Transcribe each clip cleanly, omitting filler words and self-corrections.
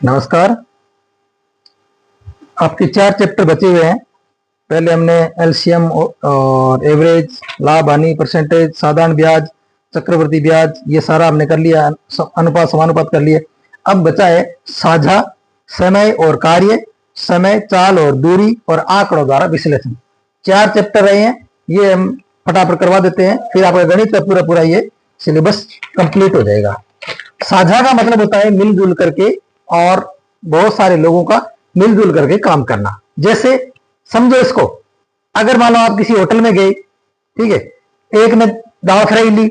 नमस्कार। आपके 4 चैप्टर बचे हुए हैं। पहले हमने एलसीएम और एवरेज, लाभ हानि, परसेंटेज, साधारण ब्याज, चक्रवृद्धि ब्याज, ये सारा हमने कर लिया। अनुपात समानुपात कर लिए। अब बचा है साझा, समय और कार्य, समय, चाल और दूरी, और आंकड़ों द्वारा विश्लेषण। 4 चैप्टर रहे हैं, ये हम फटाफट करवा देते हैं, फिर आपका गणित का पूरा पूरा ये सिलेबस कंप्लीट हो जाएगा। साझा का मतलब होता है मिलजुल करके और बहुत सारे लोगों का मिलजुल करके काम करना। जैसे समझो इसको, अगर मान लो आप किसी होटल में गए, ठीक है, एक ने दाल फ्राई ली,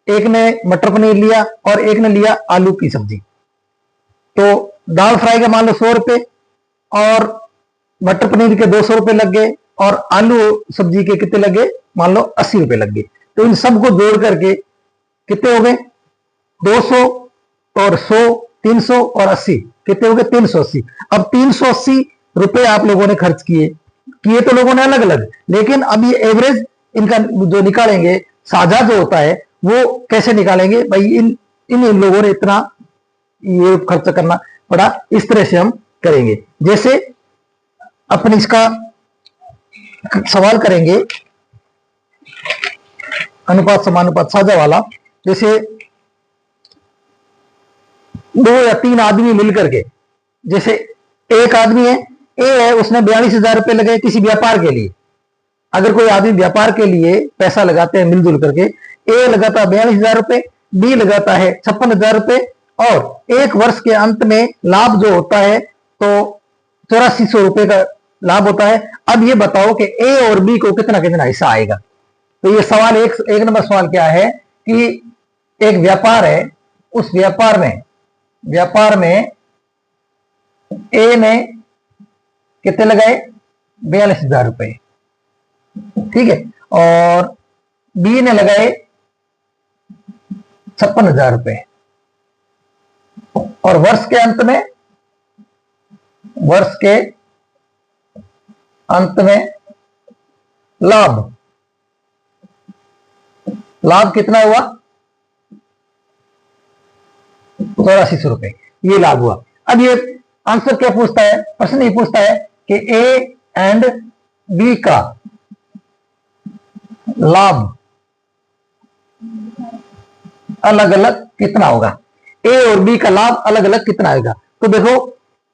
एक ने मटर पनीर लिया और एक ने लिया आलू की सब्जी। तो दाल फ्राई का मान लो 100 रुपए और मटर पनीर के 200 रुपए लग गए और आलू सब्जी के कितने लग गए, मान लो 80 रुपए लग गए। तो इन सबको जोड़ करके कितने हो गए, 200 और 100, 300 और 80, कितने हो गए, 380। अब 380 रुपए आप लोगों ने खर्च किए किए तो लोगों ने अलग अलग, लेकिन अब ये एवरेज इनका जो निकालेंगे, साझा जो होता है वो कैसे निकालेंगे भाई, इन इन लोगों ने इतना ये खर्च करना पड़ा, इस तरह से हम करेंगे। जैसे अपन इसका सवाल करेंगे अनुपात समानुपात साझा वाला। जैसे 2 या 3 आदमी मिलकर के, जैसे एक आदमी है, ए है, उसने 42,000 रुपए लगाए किसी व्यापार के लिए। अगर कोई आदमी व्यापार के लिए पैसा लगाते हैं मिलजुल करके, ए लगाता है 42,000 रुपए, बी लगाता है 56,000 रुपए, और एक वर्ष के अंत में लाभ जो होता है तो 8400 रुपए का लाभ होता है। अब ये बताओ कि ए और बी को कितना कितना हिस्सा आएगा। तो ये सवाल एक नंबर सवाल क्या है कि एक व्यापार है, उस व्यापार में ए ने कितने लगाए, 42,000 रुपए, ठीक है, और बी ने लगाए 56,000 रुपए, और वर्ष के अंत में लाभ कितना हुआ, 8400 रुपए, ये लाभ हुआ। अब ये आंसर क्या पूछता है, प्रश्न ये पूछता है कि ए एंड बी का लाभ अलग अलग कितना होगा, ए और बी का लाभ अलग अलग कितना आएगा। तो देखो,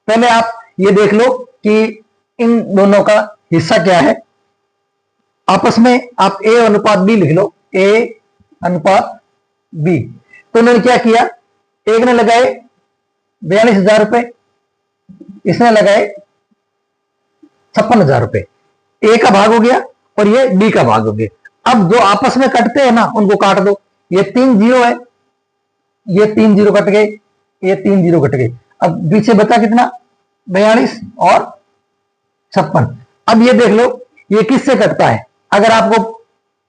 पहले आप ये देख लो कि इन दोनों का हिस्सा क्या है। आपस में आप ए अनुपात बी लिख लो, ए अनुपात बी। तो उन्होंने क्या किया, एक ने लगाए 42,000 रुपए, इसने लगाए 56,000 रुपए, ए का भाग हो गया और ये बी का भाग हो गया। अब जो आपस में कटते हैं ना, उनको काट दो। ये 3 जीरो है, ये 3 जीरो कट गए, ये 3 जीरो कट गए। अब पीछे बचा कितना, 42 और 56। अब ये देख लो ये किससे कटता है। अगर आपको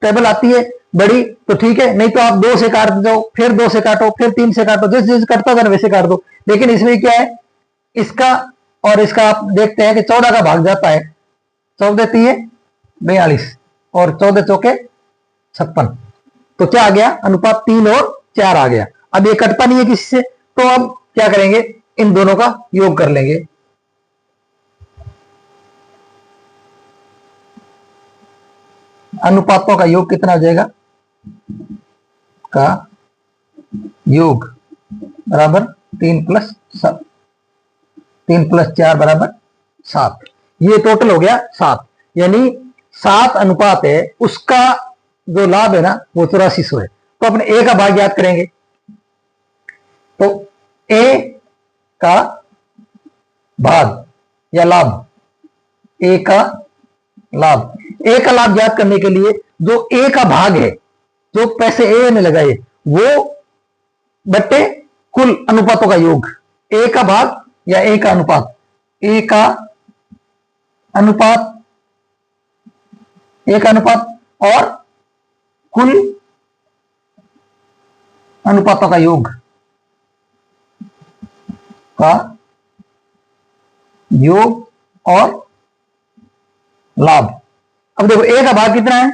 टेबल आती है बड़ी तो ठीक है, नहीं तो आप 2 से काट दो, फिर 2 से काटो, फिर 3 से काटो, जैसे जैसे कटता था ना वैसे काट दो। लेकिन इसमें क्या है, इसका और इसका आप देखते हैं कि 14 का भाग जाता है, 14 3 42 और 14 चौके 56। तो क्या आ गया, अनुपात 3 और 4 आ गया। अब ये कटता नहीं है किसी से, तो अब क्या करेंगे, इन दोनों का योग कर लेंगे। अनुपातों का योग कितना हो जाएगा, का योग बराबर 3 + 7, 3 + 4 बराबर 7। ये टोटल हो गया 7, यानी 7 अनुपात है, उसका जो लाभ है ना वो 8400 है। तो अपने ए का भाग याद करेंगे, तो ए का भाग या लाभ, ए का लाभ याद करने के लिए जो ए का भाग है, जो पैसे ए ने लगाए वो बट्टे कुल अनुपातों का योग, ए का भाग या ए का अनुपात, ए का अनुपात और कुल अनुपातों का योग और लाभ। अब देखो ए का भाग कितना है,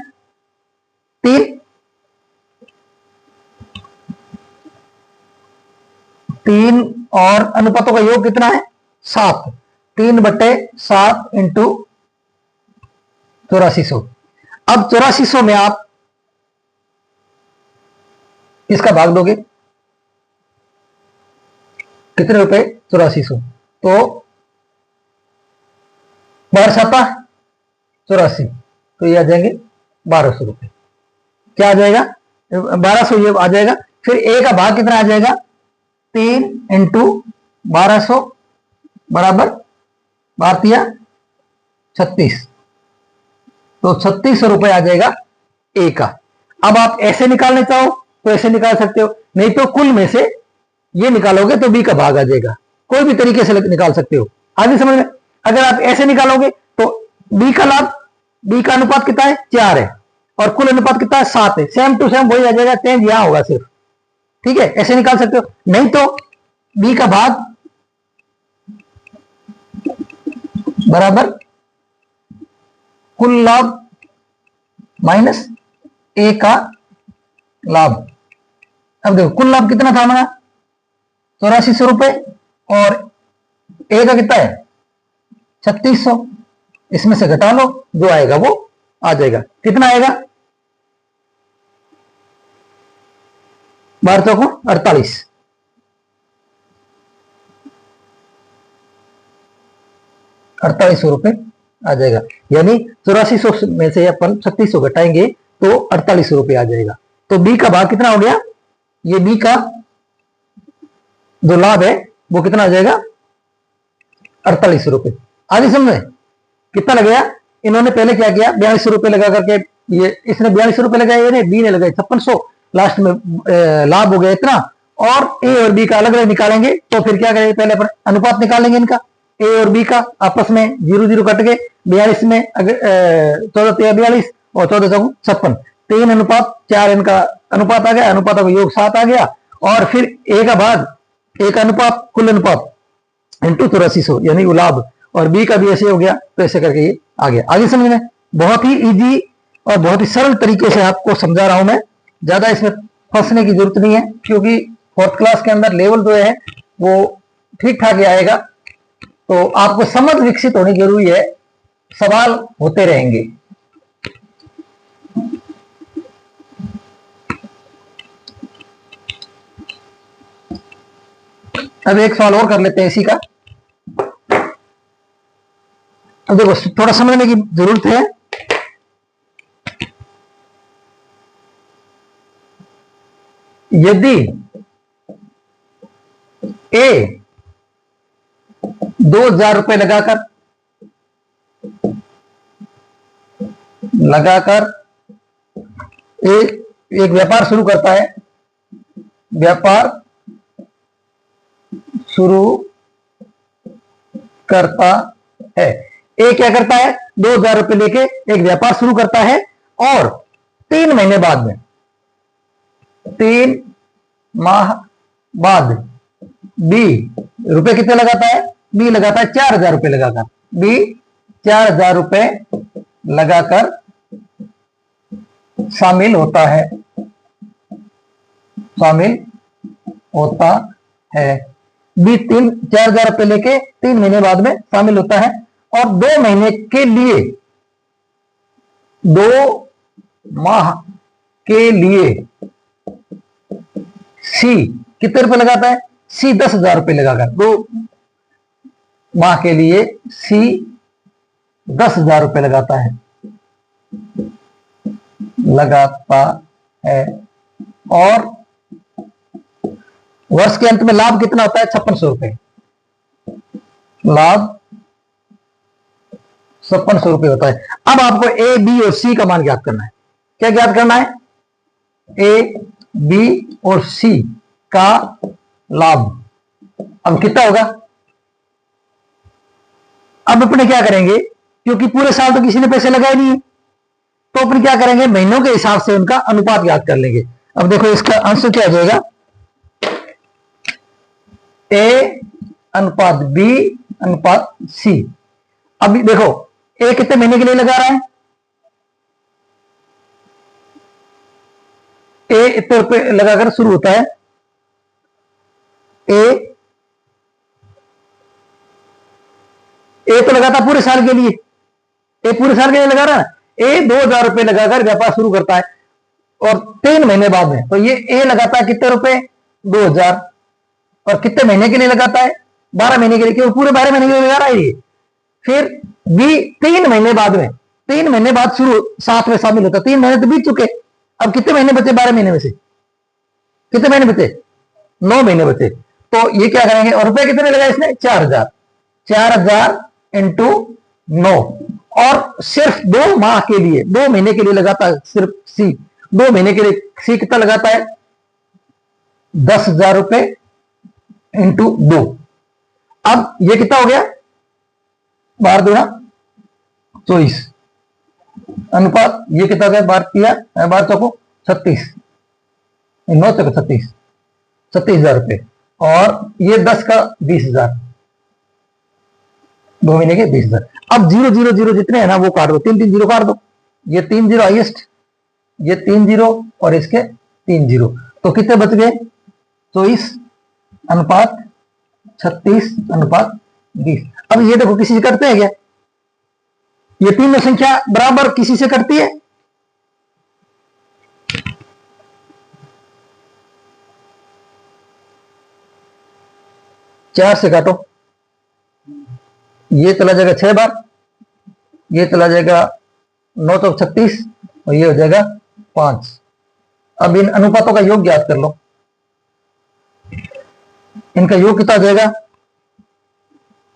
3 और अनुपातों का योग कितना है 7, 3/7 इंटू 8400। अब 8400 में आप इसका भाग दोगे कितने रुपए 8400, तो 12/7 84, तो ये आ जाएंगे 1200 रुपए। क्या आ जाएगा 1200 ये आ जाएगा। फिर ए का भाग कितना आ जाएगा 3 इंटू 1200 बराबर 36, तो 3600 रुपए आ जाएगा ए का। अब आप ऐसे निकालने चाहो तो ऐसे निकाल सकते हो, नहीं तो कुल में से ये निकालोगे तो बी का भाग आ जाएगा। कोई भी तरीके से निकाल सकते हो, आगे समझ में। अगर आप ऐसे निकालोगे तो बी का लाभ, बी का अनुपात कितना है 4 है और कुल अनुपात कितना है 7 है, सेम टू सेम वही आ जाएगा, चेंज यहां होगा सिर्फ। ठीक है, ऐसे निकाल सकते हो। नहीं तो बी का भाग बराबर कुल लाभ माइनस ए का लाभ। अब देखो कुल लाभ कितना था हमारा 8400 रुपए और ए का कितना है 3600, इसमें से घटा लो, जो आएगा वो आ जाएगा। कितना आएगा 12 चौको 48, 4800 रुपए आ जाएगा। यानी 8400 में से अपन 3600 घटाएंगे तो 4800 रुपए आ जाएगा। तो बी का भाग कितना हो गया, ये बी का जो लाभ है वो कितना आ जाएगा 4800 रुपए। आगे समझे कितना लगेगा। इन्होंने पहले क्या किया 4200 रुपए लगा करके, ये इसने 4200 रुपए लगाए, ये बी ने लगाए 5600, लास्ट में लाभ हो गया इतना। और ए और बी का अलग अलग निकालेंगे तो फिर क्या करेंगे, पहले अनुपात निकालेंगे इनका, ए और बी का आपस में 0 0 कट के 42 में 14 42 और 14 56, 3:4 इनका अनुपात आ गया, अनुपातों का योग 7 आ गया। और फिर ए का भाग, ए का अनुपात कुल अनुपात इंटू 8400 यानी वो लाभ, और बी का भी ऐसे हो गया, तो ऐसे करके ये आ गया। आगे समझ में बहुत ही इजी और बहुत ही सरल तरीके से आपको समझा रहा हूं मैं, ज्यादा इसमें फंसने की जरूरत नहीं है, क्योंकि 4th क्लास के अंदर लेवल जो है वो ठीक ठाक ही आएगा। तो आपको समझ विकसित होनी जरूरी है, सवाल होते रहेंगे। अब एक सवाल और कर लेते हैं इसी का। अब देखो थोड़ा समझने की जरूरत है। यदि ए 2000 रुपए लगाकर एक व्यापार शुरू करता है, व्यापार शुरू करता है, ए क्या करता है 2000 रुपए लेके एक व्यापार शुरू करता है, और 3 महीने बाद में, 3 माह बाद बी रुपए कितने लगाता है, बी लगाता है 4000 रुपए लगाकर, बी 4000 रुपए लगाकर शामिल होता है, शामिल होता है। बी 4000 रुपए लेके 3 महीने बाद में शामिल होता है, और 2 महीने के लिए, 2 माह के लिए सी कितने रुपए लगाता है, सी 10,000 रुपए लगाकर, 2 माह के लिए सी 10,000 रुपए लगाता है, और वर्ष के अंत में लाभ कितना होता है 5600 रुपए, लाभ 5600 रुपए होता है। अब आपको ए बी और सी का मान ज्ञात करना है। क्या ज्ञात करना है, ए बी और सी का लाभ। अब कितना होगा, अब अपने क्या करेंगे, क्योंकि पूरे साल तो किसी ने पैसे लगाए नहीं है, तो अपन क्या करेंगे महीनों के हिसाब से उनका अनुपात ज्ञात कर लेंगे। अब देखो इसका आंसर क्या हो जाएगा, ए अनुपात बी अनुपात सी। अभी देखो ए कितने महीने के लिए लगा रहा है, ए इतने रुपए लगाकर शुरू होता है, ए ए तो लगाता पूरे साल के लिए, ए पूरे साल के लिए लगा रहा है, ए 2,000 रुपए लगाकर व्यापार शुरू करता है और 3 महीने बाद में, तो ये ए लगाता है कितने रुपए, 2,000, और कितने महीने के लिए लगाता है, 12 महीने के लिए, क्योंकि पूरे 12 महीने के लिए लगा रहा है ये। फिर बी 3 महीने बाद में, 3 महीने बाद शुरू 7 में शामिल होता है, 3 महीने तो बीत चुके, अब कितने महीने बचे 12 महीने में से, कितने महीने बचे, 9 महीने बचे। तो ये क्या करेंगे, और रुपए कितने लगाए इसने, 4,000, 4,000 इंटू 9, और सिर्फ 2 माह के लिए, 2 महीने के लिए लगाता है सिर्फ सी, 2 महीने के लिए सी कितना लगाता है, 10,000 रुपए इंटू 2। अब ये कितना हो गया, 12 दूना 24 अनुपात, ये कितना हो गया, 12 चौको 36, 9 चौको 36, 37,000 रुपए, और ये 10 का 20,000, 2 महीने के 20,000। अब 0,0,0 जितने हैं ना वो काट दो, 3 0 काट दो, ये 3 0 हाइएस्ट, ये 3 0 और इसके 3 0, तो कितने बच गए, 24 अनुपात 36 अनुपात 20। अब ये देखो किसी से करते हैं क्या, ये तीनों संख्या बराबर किसी से करती है, चार से काटो, ये चला जाएगा 6 बार, ये चला जाएगा 9 तो 36, और ये हो जाएगा 5। अब इन अनुपातों का योग ज्ञात कर लो, इनका योग कितना हो जाएगा,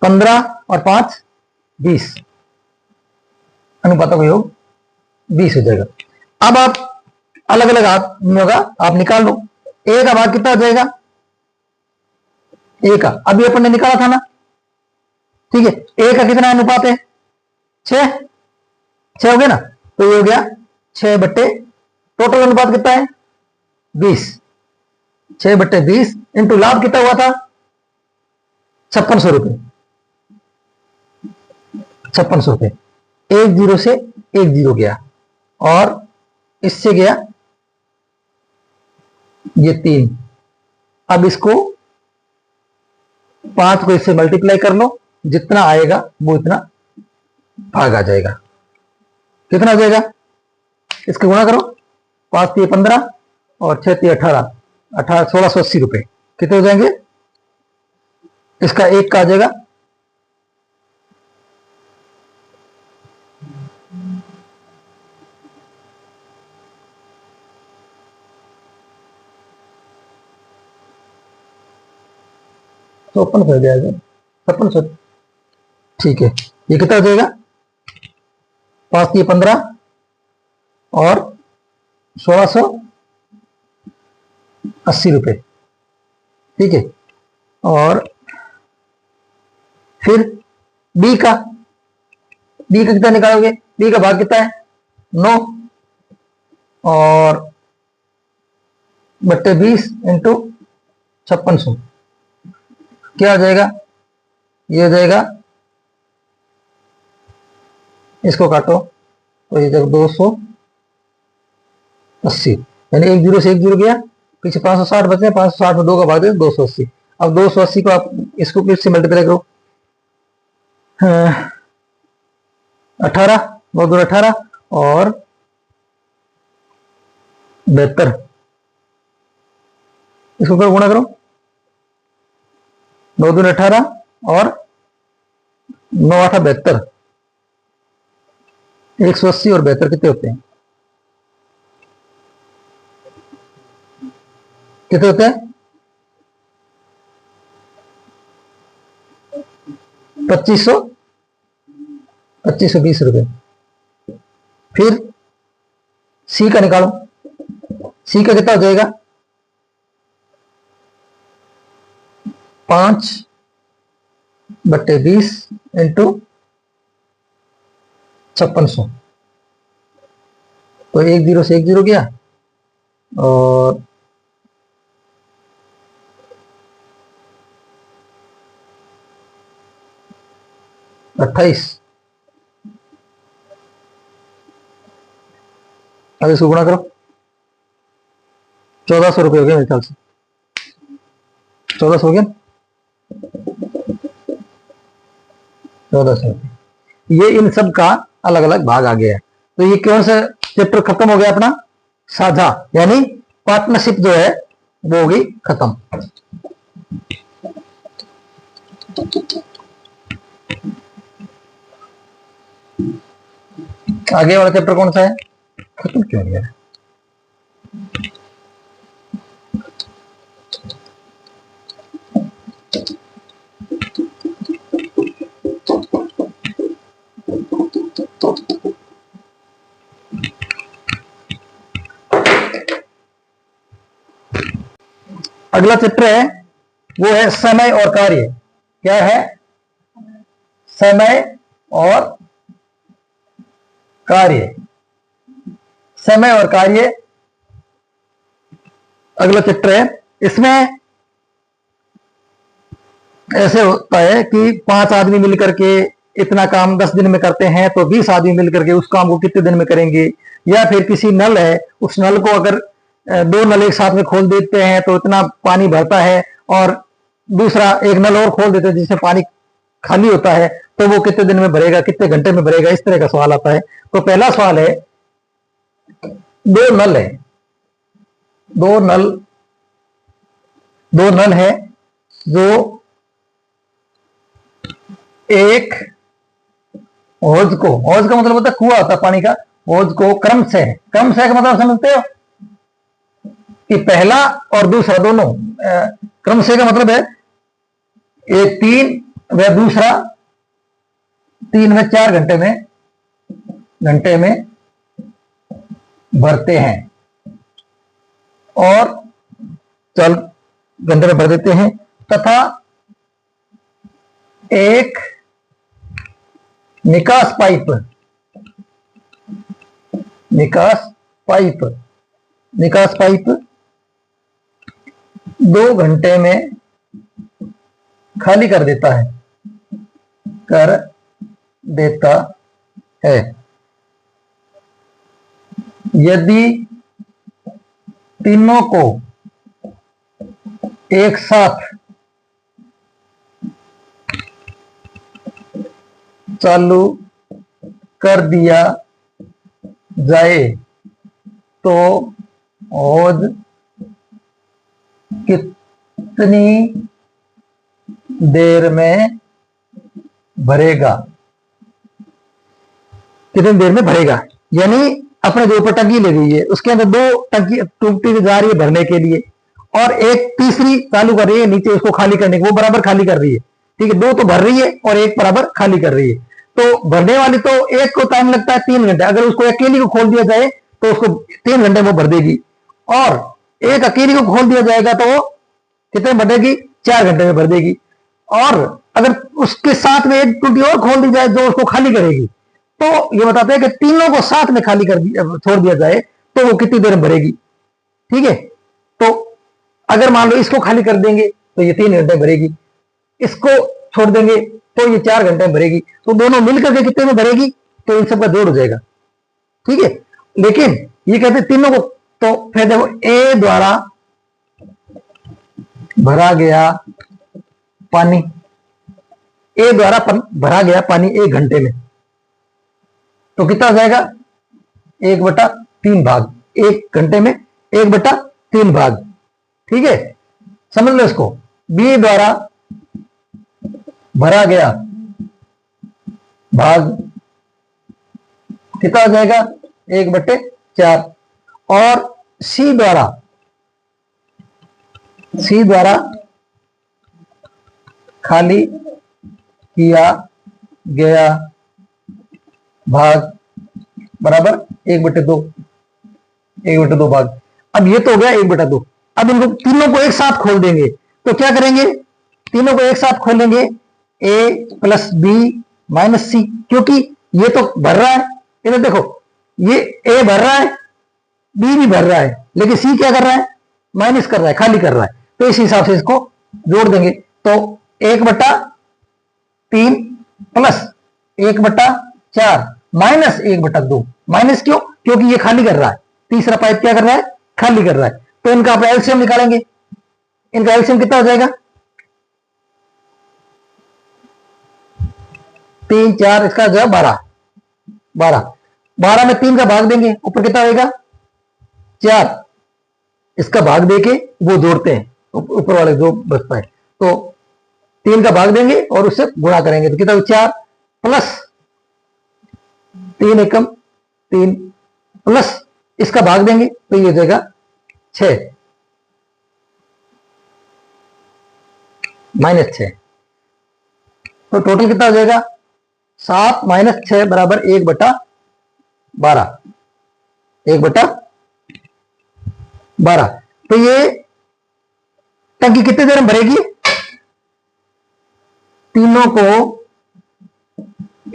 15 और 5 20, अनुपातों का योग 20 हो जाएगा। अब आप अलग अलग आदमियों का आप निकाल लो, ए का भाग कितना हो जाएगा, ए का अभी अपन ने निकाला था ना, ठीक है, ए का कितना अनुपात है, 6, 6 हो गया ना, तो ये हो गया 6 बट्टे, टोटल अनुपात कितना है 20, 6 बट्टे 20 इंटू लाभ कितना हुआ था 5600 रुपए, 5600 रुपए, 1 0 से 1 0 गया, और इससे गया ये 3, अब इसको 5 को इससे मल्टीप्लाई कर लो, जितना आएगा वो इतना भाग आ जाएगा, कितना आ जाएगा, इसको गुणा करो, 5 3 15 और 6 3 18, 1680 रुपए कितने हो जाएंगे, इसका एक का आ जाएगा तो 56 हो जाएगा, 5600, ठीक है, ये कितना हो जाएगा, 5 3 15 और 1680 रुपए, ठीक है, और फिर बी का कितना निकालोगे, बी का भाग कितना है 9 और बट्टे 20 इंटू 5600, क्या आ जाएगा, ये हो जाएगा, इसको काटो तो ये जब 280, यानी 1 0 से 1 0 गया, पीछे 560 बचे, 560 में 2 का भाग दे 280। अब 280 को आप इसको किस से मल्टीप्लाई करो, 18 2 2 18 और 72, इसको करो गुणा करो, 2 2 18 और 9 8 72, 180 और 72 कितने होते हैं, कितने होते हैं 2520 रुपए। फिर सी का निकालो, सी का कितना हो जाएगा 5 बट्टे 20 इंटू 5600, तो 1 0 से 1 0 गया, और अट्ठाईस, अब इसको गुणा करो, 1400 रुपये हो गया मेरे ख्याल से, 1400 हो गया, 1400। ये इन सब का अलग अलग भाग आ गया है। तो ये कौन सा चैप्टर खत्म हो गया अपना? साझा, यानी पार्टनरशिप जो है वो होगी खत्म। आगे वाला चैप्टर कौन सा है? खत्म क्यों हो गया? अगला चैप्टर है वो है समय और कार्य। क्या है? समय और कार्य। समय और कार्य अगला चैप्टर है। इसमें ऐसे होता है कि 5 आदमी मिलकर के इतना काम 10 दिन में करते हैं, तो 20 आदमी मिलकर के उस काम को कितने दिन में करेंगे। या फिर किसी नल है, उस नल को अगर 2 नल एक साथ में खोल देते हैं तो इतना पानी भरता है, और दूसरा एक नल और खोल देते हैं जिससे पानी खाली होता है, तो वो कितने दिन में भरेगा, कितने घंटे में भरेगा, इस तरह का सवाल आता है। तो पहला सवाल है, 2 नल है, 2 नल है जो एक हौज का मतलब होता है कुआं होता है पानी का, हौज को क्रम से का मतलब समझते हो कि पहला और दूसरा दोनों, क्रम से का मतलब है एक 3 व दूसरा 3 व 4 घंटे में भरते हैं, और चल घंटे में भर देते हैं। तथा एक निकास पाइप 2 घंटे में खाली कर देता है। यदि तीनों को एक साथ चालू कर दिया जाए तो हौज कितनी देर में भरेगा? यानी अपने जो ऊपर टंकी ले गई है उसके अंदर 2 टंकी जा रही है भरने के लिए, और एक तीसरी चालू कर रही है नीचे उसको खाली करने को, वो बराबर खाली कर रही है। ठीक है, 2 तो भर रही है और एक बराबर खाली कर रही है। तो भरने वाली तो एक को टाइम लगता है 3 घंटे, अगर उसको अकेली को खोल दिया जाए तो उसको 3 घंटे में भर देगी, और एक अकेली को खोल दिया जाएगा तो वो कितने भरेगी? 4 घंटे में भर देगी। और अगर उसके साथ में एक टूटी और खोल दी जाए जो उसको खाली करेगी, तो ये बताते हैं कि तीनों को साथ में खाली कर दिया, छोड़ दिया जाए तो वो कितनी देर में भरेगी। ठीक है, तो अगर मान लो इसको खाली कर देंगे तो ये 3 घंटे भरेगी, इसको छोड़ देंगे तो ये 4 घंटे में भरेगी, तो दोनों मिलकर के कितने में भरेगी? तो इन सबका जोड़ हो जाएगा। ठीक है, लेकिन ये कहते हैं तीनों को, तो फिर देखो ए द्वारा भरा गया पानी, भरा गया पानी 1 घंटे में, तो कितना हो जाएगा? 1/3 भाग। 1 घंटे में 1/3 भाग। ठीक है, समझ लो इसको। बी द्वारा भरा गया भाग कितना हो जाएगा? 1/4। और सी द्वारा खाली किया गया भाग बराबर 1/2 भाग। अब ये तो हो गया 1/2। अब इनको तीनों को एक साथ खोल देंगे, तो क्या करेंगे? तीनों को एक साथ खोलेंगे, a + b - c, क्योंकि ये तो भर रहा है, इधर देखो ये a भर रहा है, b भी भर रहा है, लेकिन c क्या कर रहा है? माइनस कर रहा है, खाली कर रहा है। तो इस हिसाब से इसको जोड़ देंगे, तो 1/3 + 1/4 माइनस 1/2। माइनस क्यों? क्योंकि ये खाली कर रहा है, तीसरा पाइप क्या कर रहा है? खाली कर रहा है। तो इनका आप एलसीएम निकालेंगे, इनका एलसीएम कितना हो जाएगा? 3 4, इसका जो है 12, 12, 12 में 3 का भाग देंगे, ऊपर कितना आएगा 4, इसका भाग देके वो जोड़ते हैं, ऊपर वाले जो बचता है, तो 3 का भाग देंगे और उससे गुणा करेंगे, तो कितना 4 प्लस 3 एकम 3 प्लस इसका भाग देंगे तो ये हो जाएगा 6 माइनस 6, तो टोटल कितना हो जाएगा 7 माइनस 6 बराबर 1/12, 1/12। तो ये टंकी कितनी देर में भरेगी, तीनों को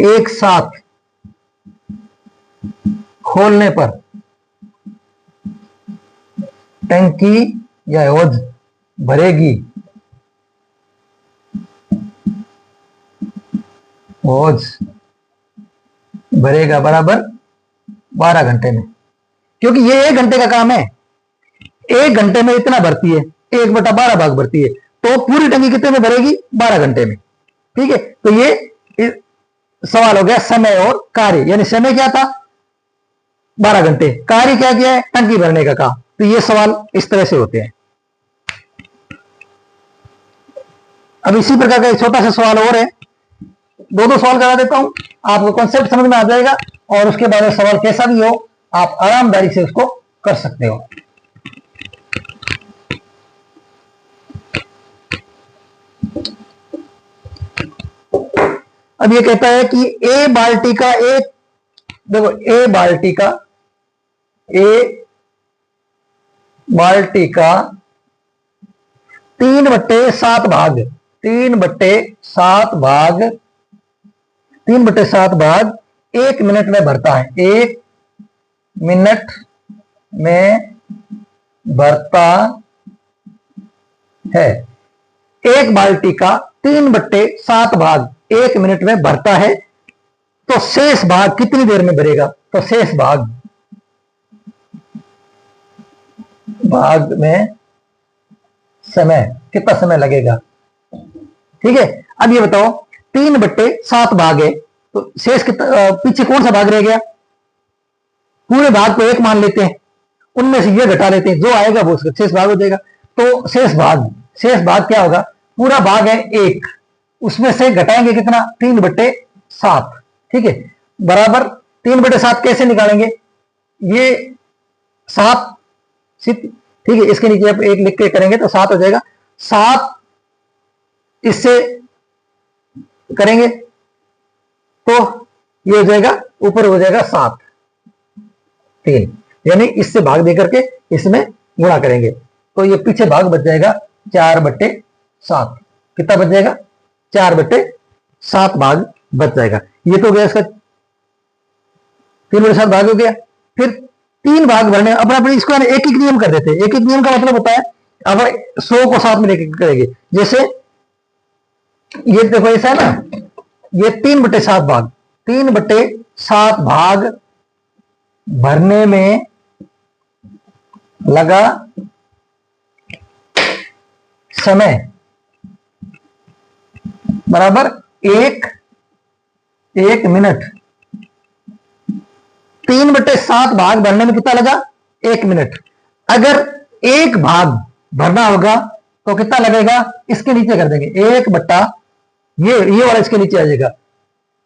एक साथ खोलने पर टंकी या हौज भरेगी, हौज भरेगा बराबर 12 घंटे में, क्योंकि ये 1 घंटे का काम है, 1 घंटे में इतना भरती है, 1/12 भाग भरती है, तो पूरी टंकी कितने में भरेगी 12 घंटे में। ठीक है, तो ये सवाल हो गया समय और कार्य, यानी समय क्या था 12 घंटे, कार्य क्या किया है टंकी भरने का काम। तो ये सवाल इस तरह से होते हैं। अब इसी प्रकार का एक छोटा सा सवाल और है, दो सवाल करा देता हूं, आपको कॉन्सेप्ट समझ में आ जाएगा और उसके बाद सवाल कैसा भी हो आप आरामदारी से उसको कर सकते हो। अब ये कहता है कि ए बाल्टी का एक, देखो ए बाल्टी का 3/7 भाग, 3/7 भाग 1 मिनट में भरता है, 1 मिनट में भरता है। एक बाल्टी का 3/7 भाग 1 मिनट में भरता है, तो शेष भाग कितनी देर में भरेगा, तो शेष भाग में समय कितना समय लगेगा। ठीक है, अब ये बताओ 3/7 भाग है, तो शेष कितना, पीछे कौन सा भाग रह गया, पूरे भाग को 1 मान लेते हैं, उनमें से ये घटा लेते हैं, जो आएगा वो शेष भाग हो जाएगा। तो शेष भाग क्या होगा, पूरा भाग है 1, उसमें से घटाएंगे कितना 3/7। ठीक है, बराबर 3/7 कैसे निकालेंगे, ये 7, ठीक है, इसके नीचे आप 1 लिख के करेंगे तो 7 हो जाएगा, 7 इससे करेंगे तो ये हो जाएगा, ऊपर हो जाएगा 7 3, यानी इससे भाग दे करके इसमें गुणा करेंगे तो ये पीछे भाग बच जाएगा 4/7। कितना बच जाएगा 4/7 भाग बच जाएगा। ये तो गया इसका 3/7 भाग हो गया। फिर 3 भाग भरने, अपना अपने इसको एक एक नियम कर देते हैं। एक एक नियम का मतलब होता है अब 100 को साथ में लेके करेंगे, जैसे ये देखो ऐसा है ना, ये 3/7 भाग, 3/7 भाग भरने में लगा समय बराबर 1 मिनट। 3/7 भाग भरने में कितना लगा 1 मिनट। अगर एक भाग भरना होगा तो कितना लगेगा, इसके नीचे कर देंगे 1 ये वाला इसके नीचे आ जाएगा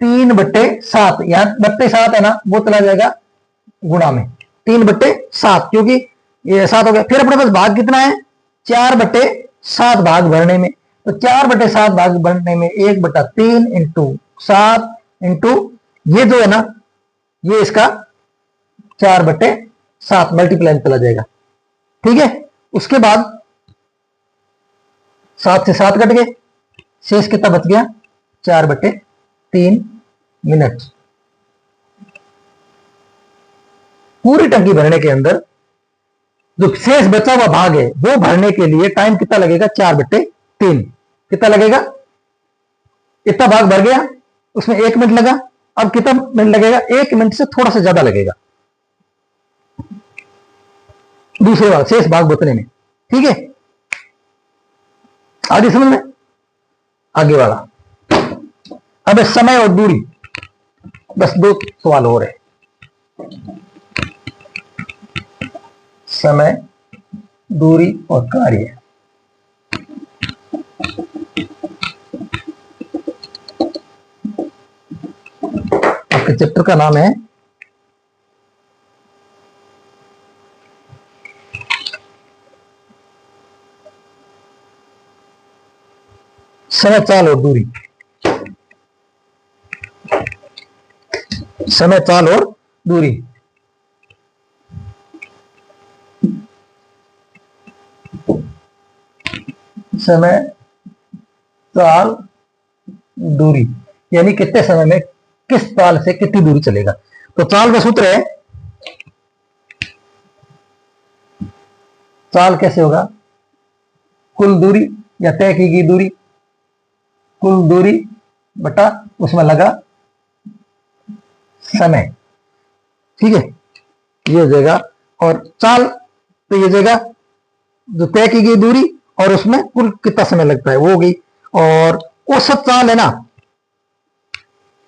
3/7, यहां 7 है ना, वो चला जाएगा गुणा में 3/7, क्योंकि ये 7 हो गया। फिर अपने पास भाग कितना है 4/7 भाग भरने में, तो 4/7 भाग भरने में 1/3 इंटू 7 इंटू ये जो है ना, ये इसका 4/7 मल्टीप्लाई चला जाएगा। ठीक है, उसके बाद 7 से 7 कट गए, शेष कितना बच गया 4/3 मिनट। पूरी टंकी भरने के अंदर जो शेष बचा हुआ भाग है वो भरने के लिए टाइम कितना लगेगा 4/3। कितना लगेगा, इतना भाग भर गया, उसमें 1 मिनट लगा, अब कितना मिनट लगेगा 1 मिनट से थोड़ा सा ज्यादा लगेगा दूसरे भाग शेष भाग बचने में। ठीक है, आगे समझ में, आगे वाला अब समय और दूरी, बस दो सवाल हो रहे, समय, दूरी और कार्य। आपके चैप्टर का नाम है समय, चाल और दूरी। समय, चाल और दूरी। समय, चाल, दूरी, यानी कितने समय में किस चाल से कितनी दूरी चलेगा। तो चाल का सूत्र है, चाल कैसे होगा, कुल दूरी या तय की गई दूरी, कुल दूरी बटा उसमें लगा समय, ठीक है, ये हो जाएगा। और चाल तो ये हो जाएगा जो तय की गई दूरी और उसमें कुल कितना समय लगता है वो हो गई। और औसत चाल है ना,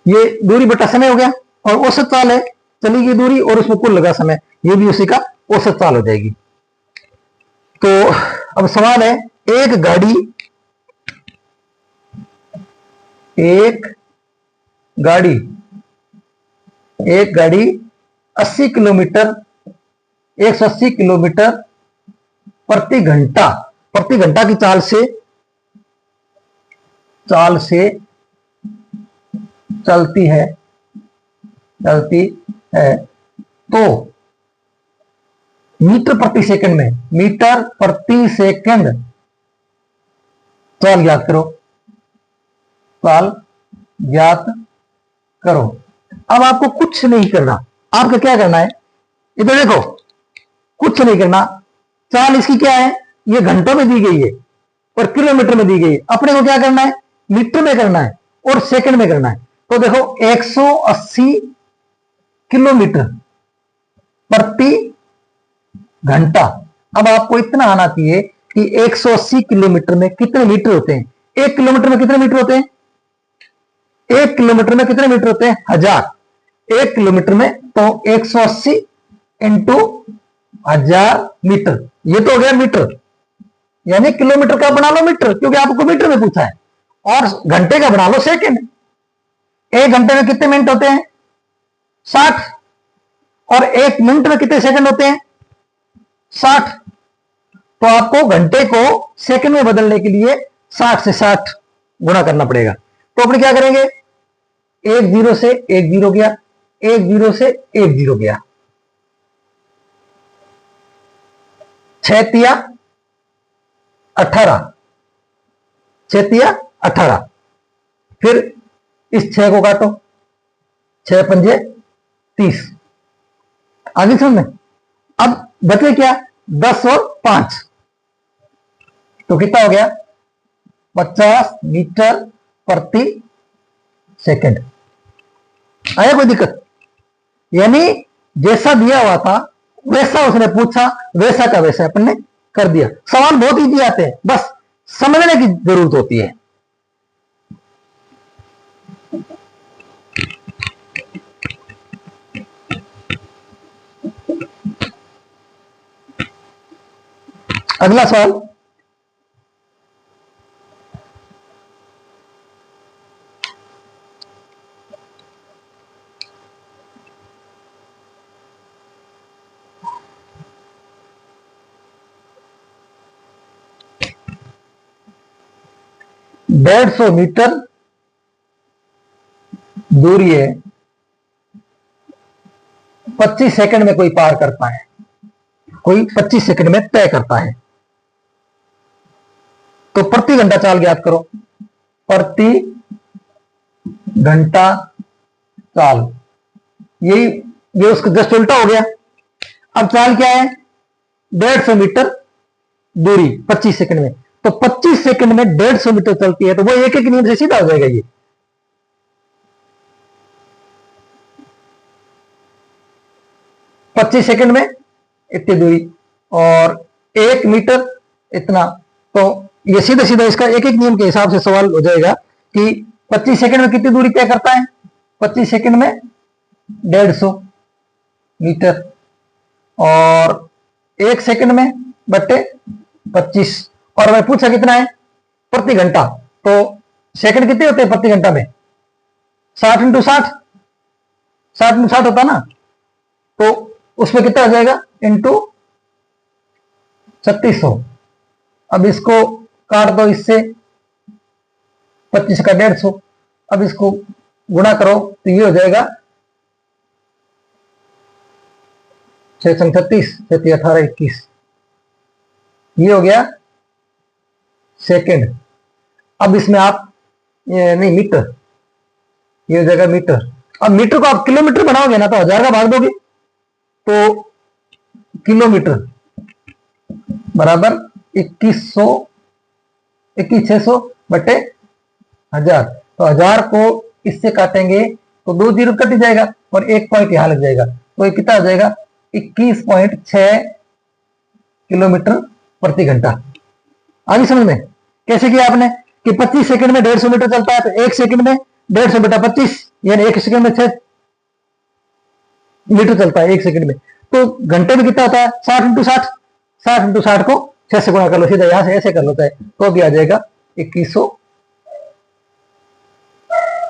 ये दूरी बटा समय हो गया, और औसत चाल है चली गई दूरी और उसमें कुल लगा समय, ये भी उसी का औसत चाल हो जाएगी। तो अब सवाल है, एक गाड़ी 80 किलोमीटर 180 किलोमीटर प्रति घंटा की चाल से चलती है तो मीटर प्रति सेकंड चाल ज्ञात करो। अब आपको कुछ नहीं करना, आपको क्या करना है, इधर देखो, कुछ नहीं करना। चाल इसकी क्या है, ये घंटों में दी गई है और किलोमीटर में दी गई है, अपने को क्या करना है, मीटर में करना है और सेकंड में करना है। तो देखो 180 किलोमीटर प्रति घंटा। अब आपको इतना आना चाहिए कि 180 किलोमीटर में कितने मीटर होते हैं, 1 किलोमीटर में कितने मीटर होते हैं, 1 किलोमीटर में कितने मीटर होते हैं, 1000। 1 किलोमीटर में तो 180 इंटू 1000 मीटर, ये तो हो गया मीटर, यानी किलोमीटर का बना लो मीटर, क्योंकि आपको मीटर में पूछा है, और घंटे का बना लो सेकंड। 1 घंटे में कितने मिनट होते हैं, 60, और 1 मिनट में कितने सेकंड होते हैं, 60। तो आपको घंटे को सेकंड में बदलने के लिए 60 से 60 गुणा करना पड़ेगा। तो अपने क्या करेंगे, 1 0 से 1 0 गया, 1 0 से 1 0 गया, 6 तिया 18, 6 तिया 18। फिर इस 6 को काटो, 6 पंजे 30, आगे समझ में। अब बचे क्या, 10 और 5, तो कितना हो गया, 50 मीटर प्रति सेकंड। आया कोई दिक्कत, यानी जैसा दिया हुआ था वैसा उसने पूछा, वैसा का वैसा अपन ने कर दिया। सवाल बहुत इजी आते हैं, बस समझने की जरूरत होती है। अगला सवाल, डेढ़ 150 मीटर दूरी है, 25 सेकंड में कोई पार करता है, कोई 25 सेकंड में तय करता है। तो प्रति घंटा चाल ज्ञात करो, प्रति घंटा चाल, यही ये उसका जस्ट उल्टा हो गया। अब चाल क्या है, 150 मीटर दूरी 25 सेकंड में, तो 25 सेकंड में 150 मीटर चलती है, तो वो एक एक नियम से सीधा हो जाएगा। ये 25 सेकंड में इतनी दूरी और 1 मीटर इतना, तो ये सीधा सीधा इसका एक एक नियम के हिसाब से सवाल हो जाएगा कि 25 सेकंड में कितनी दूरी तय करता है? 25 सेकंड में 150 मीटर, और 1 सेकंड में बट्टे 25, और मैं पूछा कितना है? प्रति घंटा। तो सेकंड कितने होते हैं प्रति घंटा में? 60 इंटू 60, 60 इंटू 60 होता ना, तो उसमें कितना हो जाएगा? इंटू 3600। अब इसको काट दो इससे, 25 का 150, अब इसको गुणा करो तो ये हो जाएगा 6 संग 36, 36 18 21, ये हो गया सेकंड। अब इसमें आप नहीं मीटर, ये हो जाएगा मीटर। अब मीटर को आप किलोमीटर बनाओगे ना तो 1000 का भाग दोगे तो किलोमीटर बराबर 2100, 21600 बटे 1000। तो 1000 को इससे काटेंगे तो 2 जीरो कट जाएगा और 1 पॉइंट यहां लग जाएगा, तो ये कितना आ जाएगा? 21.6 किलोमीटर प्रति घंटा। आगे समझ में कैसे किया आपने कि 25 सेकंड में 150 मीटर चलता है, तो 1 सेकंड में 150 बटा 25, यानी 1 सेकंड में 6 मीटर चलता है 1 सेकंड में। तो घंटे में कितना होता है? 60 इंटू 60, 60 इंटू 60 को 6 से गुणा कर लो, सीधा यहां से ऐसे कर लेता है तो भी आ जाएगा 2100।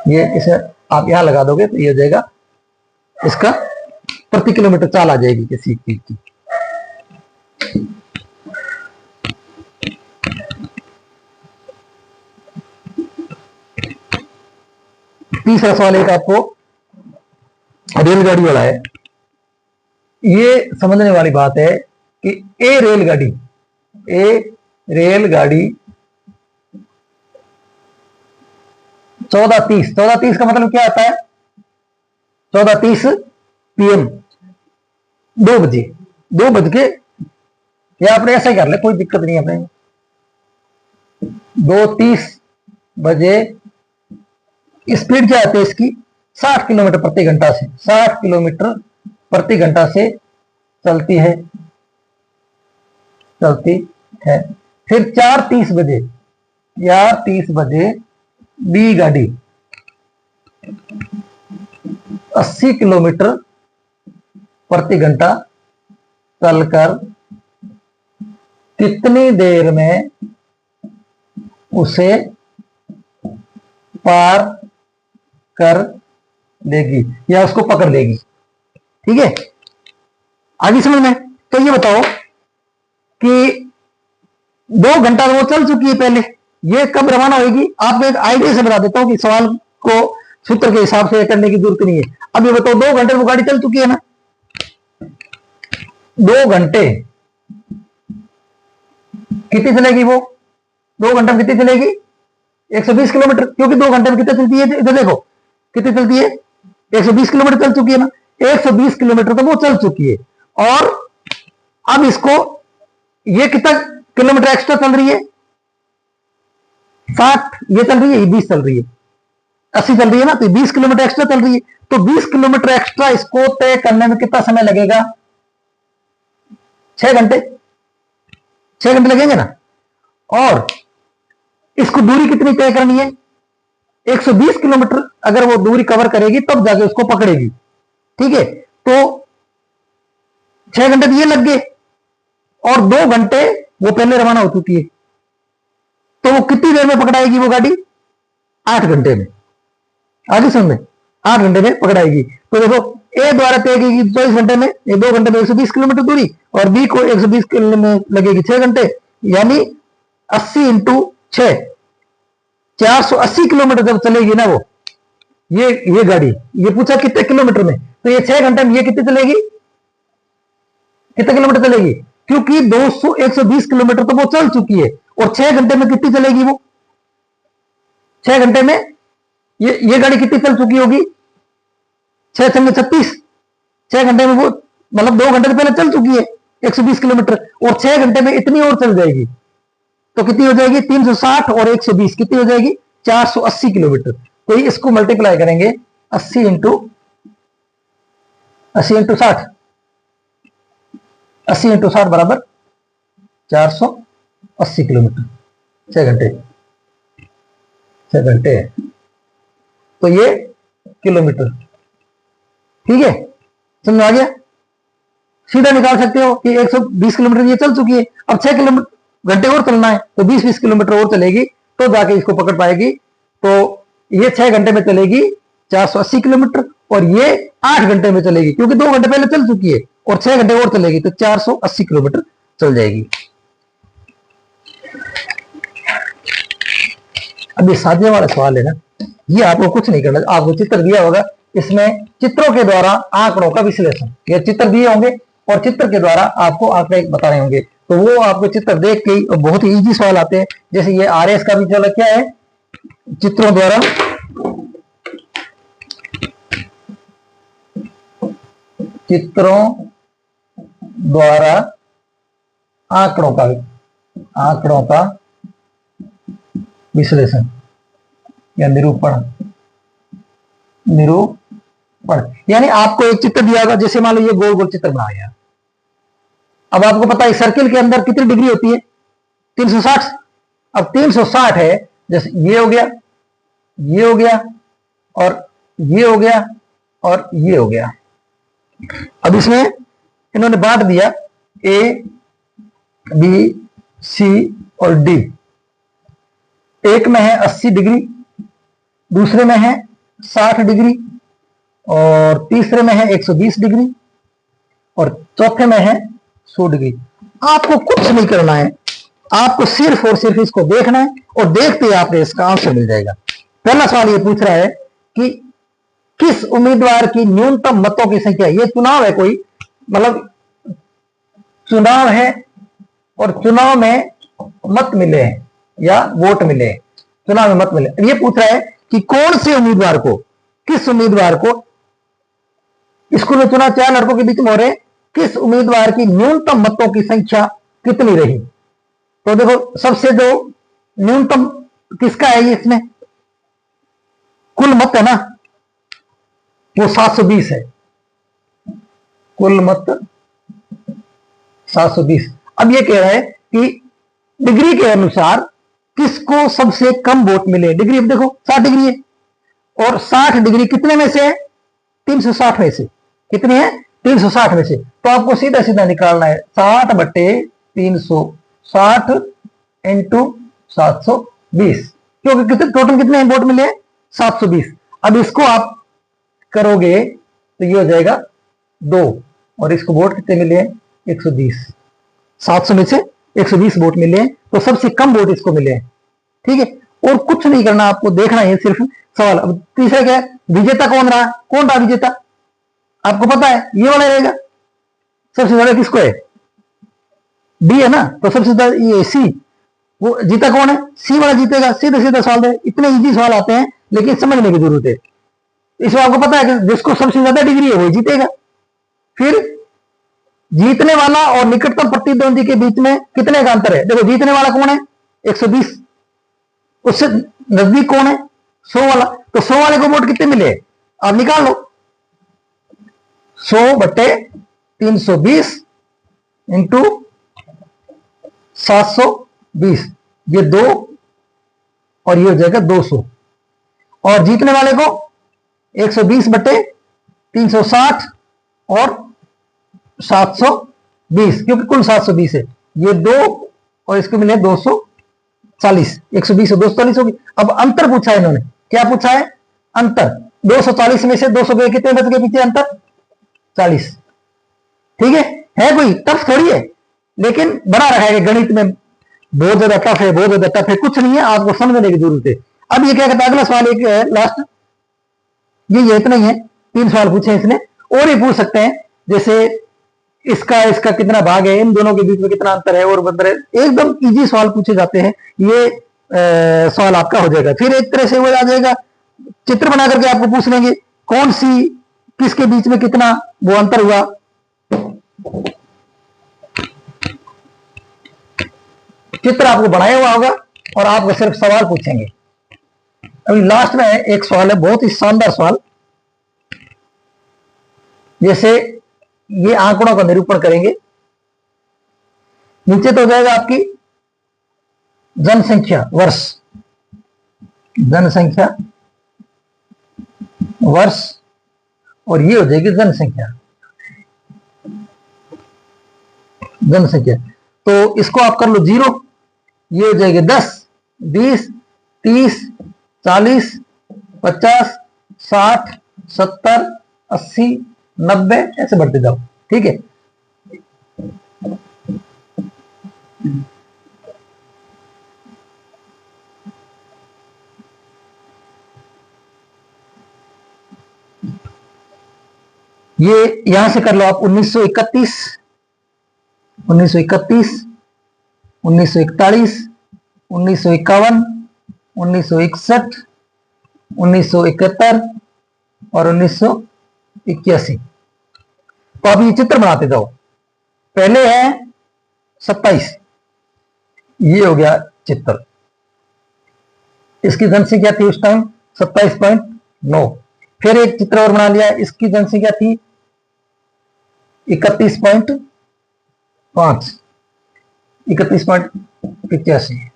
ये इसे आप यहां लगा दोगे तो ये हो जाएगा इसका प्रति किलोमीटर चाल आ जाएगी किसी चीज की। तीसरा सवाल एक आपको रेलगाड़ी वाला है। ये समझने वाली बात है कि ए रेलगाड़ी 14:30 का मतलब क्या आता है? 14:30 PM, 2 बजे, 2 बज के, या आपने ऐसा ही कर ले, कोई दिक्कत नहीं है अपने। 2:30 बजे स्पीड क्या आती है इसकी? 60 किलोमीटर प्रति घंटा से, 60 किलोमीटर प्रति घंटा से चलती है। फिर 4:30 बजे बी गाड़ी 80 किलोमीटर प्रति घंटा चलकर कितनी देर में उसे पार कर लेगी या उसको पकड़ लेगी? ठीक है, आगे समझ में। तो ये बताओ कि 2 घंटा वो चल चुकी है पहले, ये कब रवाना होगी? आपको एक आइडिया से बता देता हूं कि सवाल को सूत्र के हिसाब से करने की जरूरत नहीं है। अब ये बताओ 2 घंटे वो गाड़ी चल चुकी है ना, 2 घंटे कितनी चलेगी वो? 2 घंटे में कितनी चलेगी? 120 किलोमीटर, क्योंकि 2 घंटे में कितनी चलती है? इधर देखो कितनी चलती है, 120 किलोमीटर चल चुकी है ना, 120 किलोमीटर तो वो चल चुकी है। और अब इसको ये कितना किलोमीटर एक्स्ट्रा चल रही है? 60, ये चल रही है, ये 20 चल रही है, 80 चल रही है ना, तो 20 किलोमीटर एक्स्ट्रा चल रही है। तो 20 किलोमीटर एक्स्ट्रा इसको तय करने में कितना समय लगेगा? 6 घंटे, 6 घंटे लगेंगे ना। और इसको दूरी कितनी तय करनी है? 120 किलोमीटर अगर वो दूरी कवर करेगी तब जाके उसको पकड़ेगी। ठीक है, तो 6 घंटे तो ये लग गए और 2 घंटे वो पहले रवाना हो चुकी है, तो वो कितनी देर में पकड़ाएगी वो गाड़ी? 8 घंटे में। आगे समझ में, 8 घंटे में पकड़ाएगी। तो देखो ए द्वारा तय की 24 घंटे में, ये 2 घंटे में 120 किलोमीटर दूरी, और बी को 120 किलोमीटर में लगेगी 6 घंटे, यानी 80 इंटू 6, 480 किलोमीटर जब चलेगी ना वो ये गाड़ी, ये पूछा कितने किलोमीटर में, तो ये 6 घंटे में ये कितनी चलेगी? कितने किलोमीटर चलेगी? क्योंकि 120 किलोमीटर तो वो चल चुकी है, और 6 घंटे में कितनी चलेगी वो? 6 घंटे में ये गाड़ी कितनी चल चुकी होगी? 6 छंगे 36, 6 घंटे में वो मतलब 2 घंटे से पहले चल चुकी है 120 किलोमीटर, और 6 घंटे में इतनी और चल जाएगी, तो कितनी हो जाएगी? 360 और 120 कितनी हो जाएगी? 480 किलोमीटर। तो इसको मल्टीप्लाई करेंगे 80 इंटू 60, 80 इंटू 60 बराबर 480 किलोमीटर। 6 घंटे है। तो ये किलोमीटर। ठीक है, समझ आ गया। सीधा निकाल सकते हो कि 120 किलोमीटर ये चल चुकी है, अब 6 किलोमीटर घंटे और चलना है, तो 20-20 किलोमीटर और चलेगी तो जाके इसको पकड़ पाएगी। तो ये 6 घंटे में चलेगी 480 किलोमीटर, और ये 8 घंटे में चलेगी क्योंकि 2 घंटे पहले चल चुकी है, और 6 घंटे और चलेगी तो 480 किलोमीटर चल जाएगी। अब ये साधने वाला सवाल है ना, ये आपको कुछ नहीं करना, आपको चित्र दिया होगा, इसमें चित्रों के द्वारा आंकड़ों का विश्लेषण, ये चित्र दिए होंगे और चित्र के द्वारा आपको आंकड़े बताने होंगे, तो वो आपको चित्र देख के बहुत ही इजी सवाल आते हैं। जैसे ये आरएस का भी चला क्या है, चित्रों द्वारा आंकड़ों का विश्लेषण या निरूपण, यानी आपको एक चित्र दिया होगा, जैसे मान लो ये गोल गोल चित्र बनाया, अब आपको पता है सर्किल के अंदर कितनी डिग्री होती है, 360। अब 360 है, जैसे ये हो गया, ये हो गया, और ये हो गया, और ये हो गया। अब इसमें इन्होंने बांट दिया ए बी सी और डी। एक में है 80 डिग्री, दूसरे में है 60 डिग्री, और तीसरे में है 120 डिग्री, और चौथे में है 100 डिग्री। आपको कुछ नहीं करना है, आपको सिर्फ और सिर्फ इसको देखना है, और देखते ही आपको इसका आंसर मिल जाएगा। पहला सवाल ये पूछ रहा है कि किस उम्मीदवार की न्यूनतम मतों की संख्या, ये चुनाव है कोई, मतलब चुनाव है और चुनाव में मत मिले हैं या वोट मिले हैं, चुनाव में मत मिले, ये पूछ रहा है कि कौन से उम्मीदवार को, किस उम्मीदवार को, स्कूल में चुनाव 4 लड़कों के बीच में हो रहे, किस उम्मीदवार की न्यूनतम मतों की संख्या कितनी रही। तो देखो सबसे जो न्यूनतम किसका है, ये इसमें कुल मत है ना, वो 720 है, कुल मत 720। अब ये कह रहा है कि डिग्री के अनुसार किसको सबसे कम वोट मिले। डिग्री अब देखो 60 डिग्री है, और 60 डिग्री कितने में से है, 360 में से। कितनी है, 360 में से। तो आपको सीधा सीधा निकालना है 60/360 इंटू 720, क्योंकि कितने टोटल कितने वोट मिले हैं, 720। अब इसको आप करोगे तो ये हो जाएगा 2, और इसको वोट कितने मिले हैं, 120। 700 में से 120 वोट मिले हैं, तो सबसे कम वोट इसको मिले हैं। ठीक है, और कुछ नहीं करना, आपको देखना है सिर्फ सवाल। अब तीसरा क्या है, विजेता कौन रहा, कौन रहा विजेता, आपको पता है ये वाला रहेगा। सबसे ज्यादा किसको है, डी है ना, तो सबसे ज्यादा ये सी, वो जीता कौन है, सी वाला जीतेगा। सीधे सीधे सवाल है, इतने इजी सवाल आते हैं लेकिन समझने की जरूरत है। इसमें आपको पता है कि जिसको सबसे ज्यादा डिग्री है वो जीतेगा। फिर जीतने वाला और निकटतम प्रतिद्वंदी के बीच में कितने का अंतर है, देखो जीतने वाला कौन है, 120, उससे नजदीक कौन है, 100 वाला। तो 100 वाले को वोट कितने मिले, आप निकाल लो, 100/320 इंटू 720, ये 2, और ये हो जाएगा 200। और जीतने वाले को 120/360 और 720, क्योंकि कुल 720 है, ये 2 और इसको मिले 240, 120 और 240 होगी। अब अंतर पूछा है इन्होंने, क्या पूछा है, अंतर। 240 में से 200 गए, कितने बच गए पीछे, अंतर 40। ठीक है कोई टफ थोड़ी है, लेकिन बना रखा है गणित में बहुत ज्यादा टफ है, बहुत ज्यादा टफ है, कुछ नहीं है, आपको समझने की जरूरत है। अब ये क्या कहता है, अगला सवाल एक है लास्ट, ये इतना ही है, 3 सवाल पूछे इसने, और ये पूछ सकते हैं, जैसे इसका कितना भाग है, इन दोनों के बीच में कितना अंतर है, और अंतर है, एकदम इजी सवाल पूछे जाते हैं। ये सवाल आपका हो जाएगा। फिर एक तरह से वो आ जाएगा, चित्र बना करके आपको पूछ लेंगे कौन सी किसके बीच में कितना वो अंतर हुआ। चित्र आपको बनाया हुआ होगा और आपको सिर्फ सवाल पूछेंगे। अभी लास्ट में एक सवाल है, बहुत ही शानदार सवाल, जैसे ये आंकड़ों का निरूपण करेंगे, नीचे तो हो जाएगा आपकी जनसंख्या वर्ष, जनसंख्या वर्ष, और ये हो जाएगी जनसंख्या। जनसंख्या तो इसको आप कर लो 0, ये हो जाएगी 10, 20, 30, 40, 50, 60, 70, 80, 90 ऐसे बढ़ते जाओ। ठीक है, ये यहां से कर लो आप 1931, 1931, 1941, 1951, 1961, 1971 और 1981। तो आप ये चित्र बनाते जाओ। पहले है 27, ये हो गया चित्र। इसकी जनसंख्या थी उस टाइम 27.9। फिर एक चित्र और बना लिया, इसकी जनसंख्या थी 31.5, 31.85।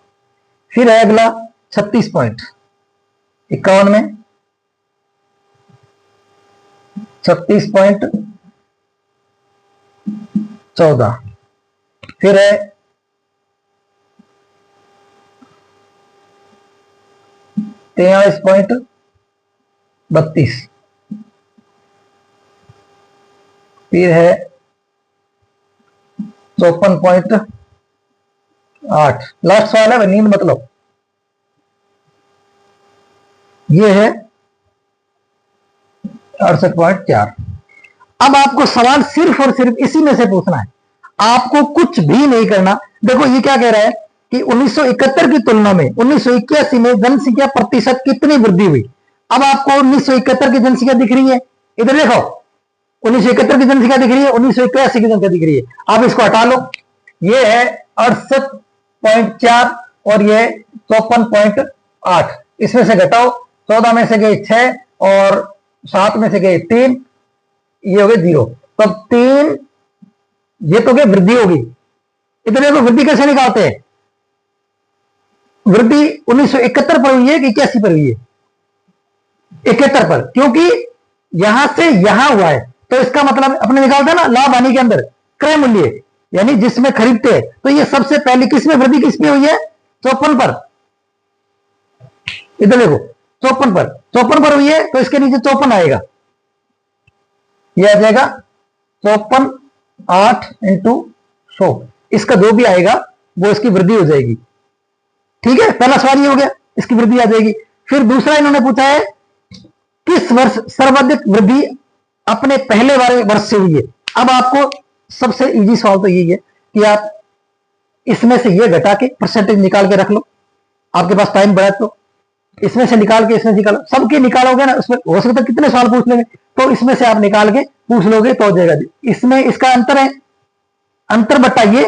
फिर है अगला 36.51 में 36.14। फिर है 43.32। फिर है 54.8। लास्ट सवाल है, नींद मतलब ये है 68.4। अब आपको सवाल सिर्फ और सिर्फ इसी में से पूछना है, आपको कुछ भी नहीं करना। देखो ये क्या कह रहा है कि 1971 की तुलना में 1981 में जनसंख्या प्रतिशत कितनी वृद्धि हुई। अब आपको 1971 की जनसंख्या दिख रही है, इधर देखो 1971 की जनसंख्या दिख रही है, 1981 की जनसंख्या दिख रही है। आप इसको हटा लो, ये है 68.4 और ये 54.8। इसमें से घटाओ, 14 में से गए 6 और 7 में से गए 3, ये हो गए 0। तो 3, ये तो क्या वृद्धि होगी। इधर देखो वृद्धि कैसे निकालते हैं। वृद्धि 1971 पर हुई है कि 81 पर हुई है? 71 पर, क्योंकि यहां से यहां हुआ है। तो इसका मतलब अपने निकालते हैं ना लाभ हानि के अंदर क्रय मूल्य, यानी जिसमें खरीदते हैं। तो ये सबसे पहले किसमें वृद्धि किसमें हुई है? 54 पर। इधर देखो 54 पर, 54 पर हुई है तो इसके नीचे 54 आएगा, ये आ जाएगा 54 8 इंटू 100। इसका जो भी आएगा वो इसकी वृद्धि हो जाएगी। ठीक है, पहला सवाल ये हो गया, इसकी वृद्धि आ जाएगी। फिर दूसरा इन्होंने पूछा है किस वर्ष सर्वाधिक वृद्धि अपने पहले वाले वर्ष से हुई है। अब आपको सबसे इजी सवाल तो यही है कि आप इसमें से ये घटा के परसेंटेज निकाल के रख लो, आपके पास टाइम बढ़ा तो इसमें से निकाल के इसमें निकालो, सबके निकालोगे ना, उसमें हो सकता है कितने सवाल पूछ लेंगे, तो इसमें से आप निकाल के पूछ लोगे तो हो जाएगा। इसमें इसका अंतर है, अंतर बट्टा ये,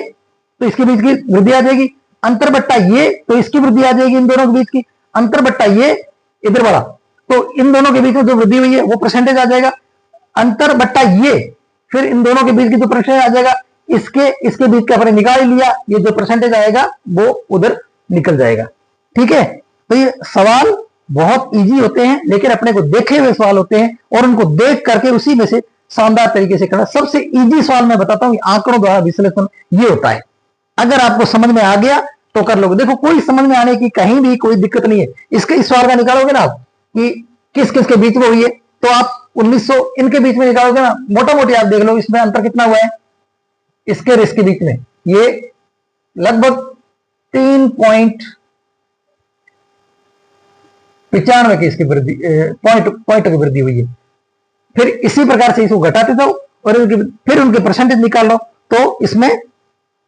तो इसके बीच की वृद्धि आ जाएगी। अंतर बट्टा ये, तो इसकी वृद्धि आ जाएगी इन दोनों के बीच की। अंतर बट्टा ये इधर वाला, तो इन दोनों के बीच में जो वृद्धि हुई है वो परसेंटेज आ जाएगा। अंतर बट्टा ये, फिर इन दोनों के बीच की जो परसेंटेज आ जाएगा, इसके बीच का अपने निकाल लिया, ये जो परसेंटेज आएगा वो उधर निकल जाएगा। ठीक है, तो ये सवाल बहुत इजी होते हैं, लेकिन अपने को देखे हुए सवाल होते हैं और उनको देख करके उसी में से शानदार तरीके से करना। सबसे इजी सवाल मैं बताता हूं, आंकड़ों द्वारा विश्लेषण ये होता है। अगर आपको समझ में आ गया तो कर लोगे। देखो कोई समझ में आने की कहीं भी कोई दिक्कत नहीं है। इसके इस सवाल का निकालोगे ना आप कि किस किस के बीच में हुई है, तो आप 1900 इनके बीच में निकालोगे ना, मोटा मोटी आप देख लो इसमें अंतर कितना हुआ है इसके और इसके बीच में। ये लगभग 3.95 की इसकी वृद्धि पॉइंट की वृद्धि हुई है। फिर इसी प्रकार से इसको घटाते जाओ और फिर उनके परसेंटेज निकाल लो, तो इसमें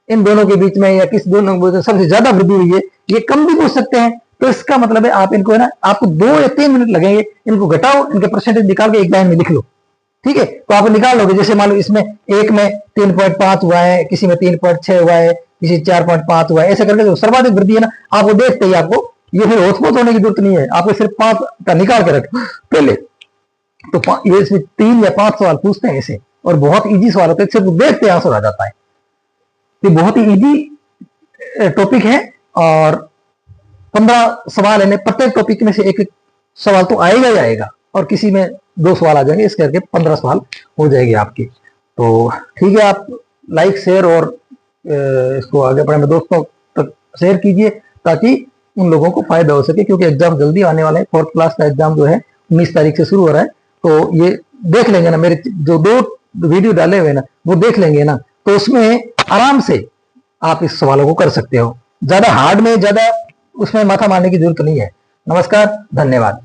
इन दोनों के बीच में या किस दोनों में सबसे ज्यादा वृद्धि हुई है। ये कम भी पूछ सकते हैं, तो इसका मतलब है आप इनको है ना, आपको 2 या 3 मिनट लगेंगे, इनको घटाओ, इनके परसेंटेज निकाल के एक लाइन में लिख लो। ठीक है, तो आप निकाल लोगे। जैसे मान लो इसमें एक में 3.5 हुआ है, किसी में 3.6 हुआ है, किसी 4.5 हुआ है, ऐसे करके जो सर्वाधिक वृद्धि है ना, आपको देखते ही आपको ये फिर होशपोश होने की जरूरत नहीं है, आपको सिर्फ 5 का निकाल के रख पहले। तो ये इसमें 3 या 5 सवाल पूछते हैं ऐसे, और बहुत इजी सवाल होते हैं, सिर्फ देखते आंसर आ जाता है। ये बहुत ही इजी टॉपिक है और 15 सवाल है, प्रत्येक टॉपिक में से एक सवाल तो आएगा ही आएगा। और किसी में 2 सवाल आ जाएंगे, इस करके 15 सवाल हो जाएंगे आपके। तो ठीक है, आप लाइक शेयर और इसको आगे अपने दोस्तों तक शेयर कीजिए ताकि उन लोगों को फायदा हो सके, क्योंकि एग्जाम जल्दी आने वाला है। 4th क्लास का एग्जाम जो है 19 तारीख से शुरू हो रहा है। तो ये देख लेंगे ना, मेरे जो 2 वीडियो डाले हुए ना वो देख लेंगे ना, तो उसमें आराम से आप इस सवालों को कर सकते हो। ज्यादा हार्ड में ज्यादा उसमें माथा मारने की जरूरत नहीं है। नमस्कार, धन्यवाद।